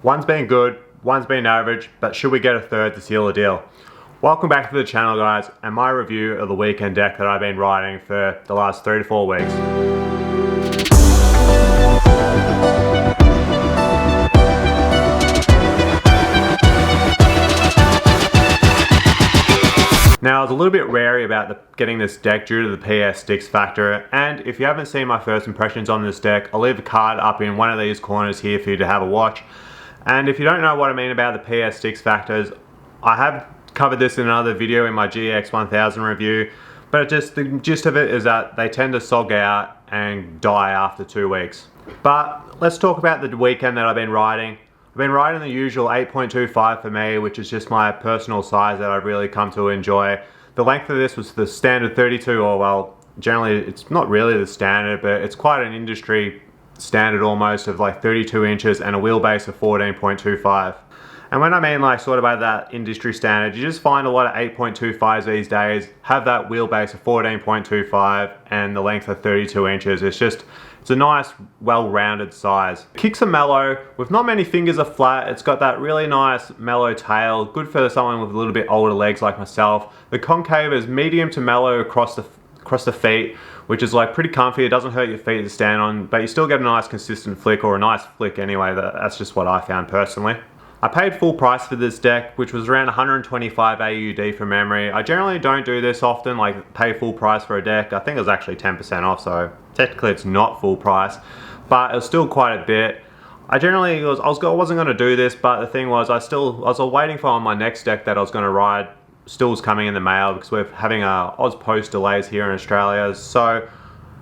One's been good, one's been average, but should we get a third to seal the deal? Welcome back to the channel, guys, and my review of the weekend deck that I've been riding for the last 3 to 4 weeks. Now, I was a little bit wary about getting this deck due to the PS Stix factor, and if you haven't seen my first impressions on this deck, I'll leave a card up in one of these corners here for you to have a watch. And if you don't know what I mean about the PS Stix factors, I have covered this in another video in my GX1000 review, but the gist of it is that they tend to sog out and die after 2 weeks. But let's talk about the weekend that I've been riding. I've been riding the usual 8.25 for me, which is just my personal size that I've really come to enjoy. The length of this was the standard 32, or well, generally it's not really the standard, but it's quite an industry standard almost, of like 32 inches and a wheelbase of 14.25. And when I mean like sort of by that industry standard, you just find a lot of 8.25s these days have that wheelbase of 14.25 and the length of 32 inches. It's a nice, well-rounded size. Kicks are mellow, with not many fingers are flat. It's got that really nice mellow tail, good for someone with a little bit older legs like myself. The concave is medium to mellow across the feet, which is like pretty comfy. It doesn't hurt your feet to stand on, but you still get a nice consistent flick, or a nice flick anyway. That's just what I found personally. I paid full price for this deck, which was around 125 AUD from memory. I generally don't do this often, like pay full price for a deck. I think it was actually 10% off, so technically it's not full price, but it was still quite a bit. I wasn't going to do this, but the thing was, I was waiting for my next deck that I was going to ride. Still was coming in the mail because we're having Oz Post delays here in Australia, so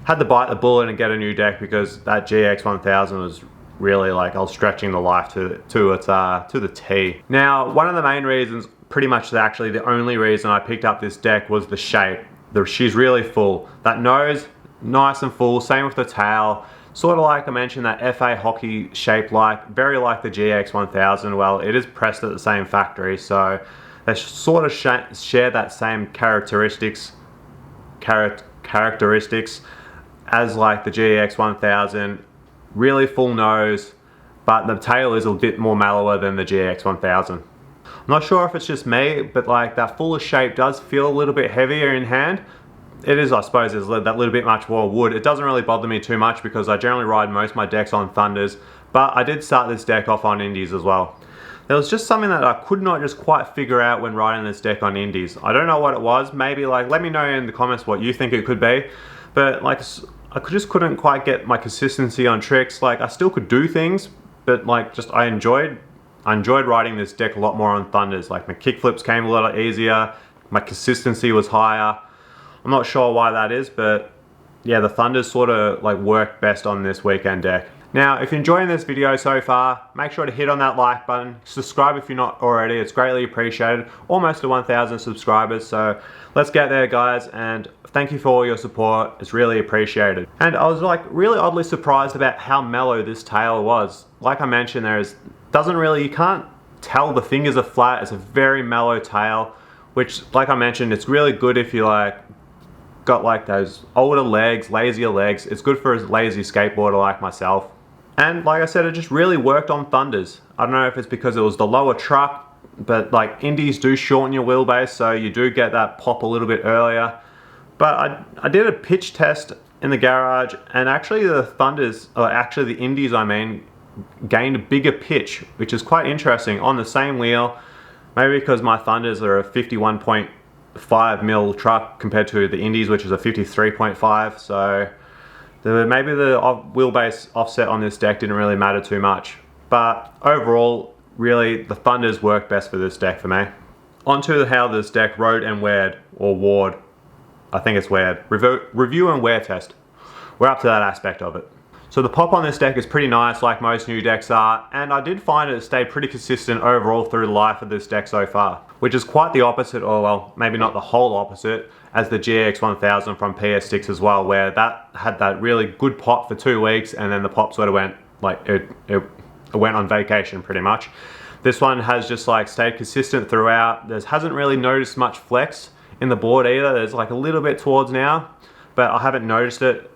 had to bite the bullet and get a new deck because that GX1000 was really like I was stretching the life to the T. Now, one of the main reasons, pretty much actually the only reason I picked up this deck, was the shape. She's really full. That nose, nice and full. Same with the tail. Sort of like I mentioned, that FA hockey shape, very like the GX1000. Well, it is pressed at the same factory, so they sort of share that same characteristics as like the GX1000. Really full nose, but the tail is a bit more mellower than the GX1000. I'm not sure if it's just me, but like that fuller shape does feel a little bit heavier in hand. It is, I suppose, there's that little bit much more wood. It doesn't really bother me too much because I generally ride most of my decks on Thunders, but I did start this deck off on Indies as well. There was just something that I could not just quite figure out when riding this deck on Indies. I don't know what it was. Maybe like let me know in the comments what you think it could be, but like I just couldn't quite get my consistency on tricks. Like I still could do things, but like I enjoyed riding this deck a lot more on Thunders. Like my kickflips came a lot easier, my consistency was higher. I'm not sure why that is, but yeah, the Thunders sort of like work best on this weekend deck. Now, if you're enjoying this video so far, make sure to hit on that like button. Subscribe if you're not already, it's greatly appreciated. Almost to 1,000 subscribers, so let's get there, guys, and thank you for all your support. It's really appreciated. And I was like really oddly surprised about how mellow this tail was. Like I mentioned, you can't tell the fingers are flat. It's a very mellow tail, which like I mentioned, it's really good if you got like those older legs, lazier legs. It's good for a lazy skateboarder like myself. And like I said, it just really worked on Thunders. I don't know if it's because it was the lower truck, but like Indies do shorten your wheelbase, so you do get that pop a little bit earlier. But I did a pitch test in the garage, and actually the Indies I mean, gained a bigger pitch, which is quite interesting on the same wheel. Maybe because my Thunders are a 51.5 mil truck compared to the Indies, which is a 53.5, so maybe the wheelbase offset on this deck didn't really matter too much. But overall, really, the Thunders work best for this deck for me. On to how this deck rode and weared, or ward. I think it's weared. Review and wear test. We're up to that aspect of it. So the pop on this deck is pretty nice, like most new decks are, and I did find it stayed pretty consistent overall through the life of this deck so far, which is quite the opposite, or well, maybe not the whole opposite, as the GX1000 from PS Stix as well, where that had that really good pop for 2 weeks, and then the pop sort of went, like, it went on vacation pretty much. This one has just like stayed consistent throughout. Hasn't really noticed much flex in the board either. There's like a little bit towards now, but I haven't noticed it.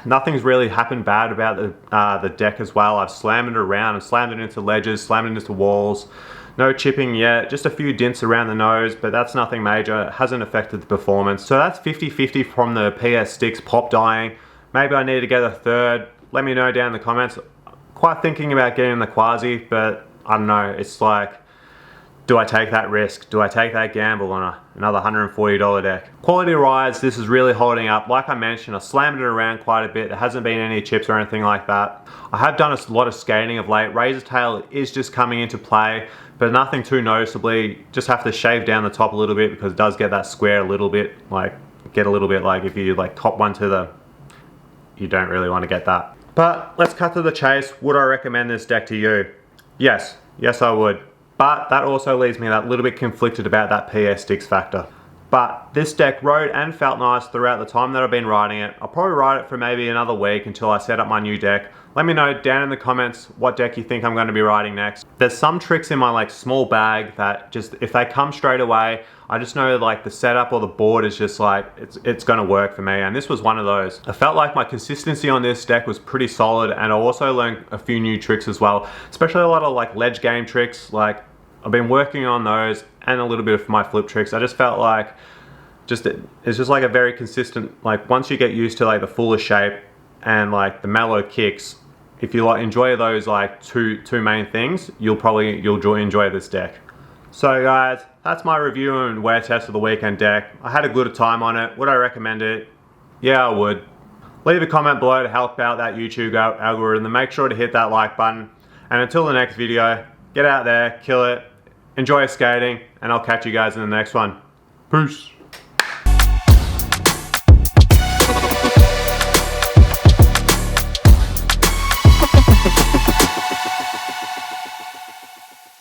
Nothing's really happened bad about the deck as well. I've slammed it around and slammed it into ledges, slammed it into walls. No chipping yet, just a few dints around the nose, but that's nothing major. It hasn't affected the performance. So that's 50-50 from the PS Stix pop dyeing. Maybe I need to get a third. Let me know down in the comments. Quite thinking about getting the Quasi, but I don't know. It's like, do I take that risk? Do I take that gamble on another $140 deck? Quality rise, this is really holding up. Like I mentioned, I slammed it around quite a bit. There hasn't been any chips or anything like that. I have done a lot of skating of late. Razor tail is just coming into play, but nothing too noticeably. Just have to shave down the top a little bit because it does get that square a little bit, like if you like cop one to the, you don't really want to get that. But let's cut to the chase. Would I recommend this deck to you? Yes, I would. But that also leaves me a little bit conflicted about that PS Stix factor. But this deck rode and felt nice throughout the time that I've been riding it. I'll probably ride it for maybe another week until I set up my new deck. Let me know down in the comments what deck you think I'm going to be riding next. There's some tricks in my like small bag that just, if they come straight away, I just know like the setup or the board is just like, it's going to work for me. And this was one of those. I felt like my consistency on this deck was pretty solid, and I also learned a few new tricks as well, especially a lot of like ledge game tricks. Like I've been working on those and a little bit of my flip tricks. I just felt like it's just like a very consistent, like once you get used to like the fuller shape and like the mellow kicks, if you like enjoy those like two main things, you'll enjoy this deck. So guys, that's my review and wear test of the weekend deck. I had a good time on it. Would I recommend it? Yeah, I would. Leave a comment below to help out that YouTube algorithm, and make sure to hit that like button. And until the next video, get out there, kill it, enjoy skating, and I'll catch you guys in the next one. Peace.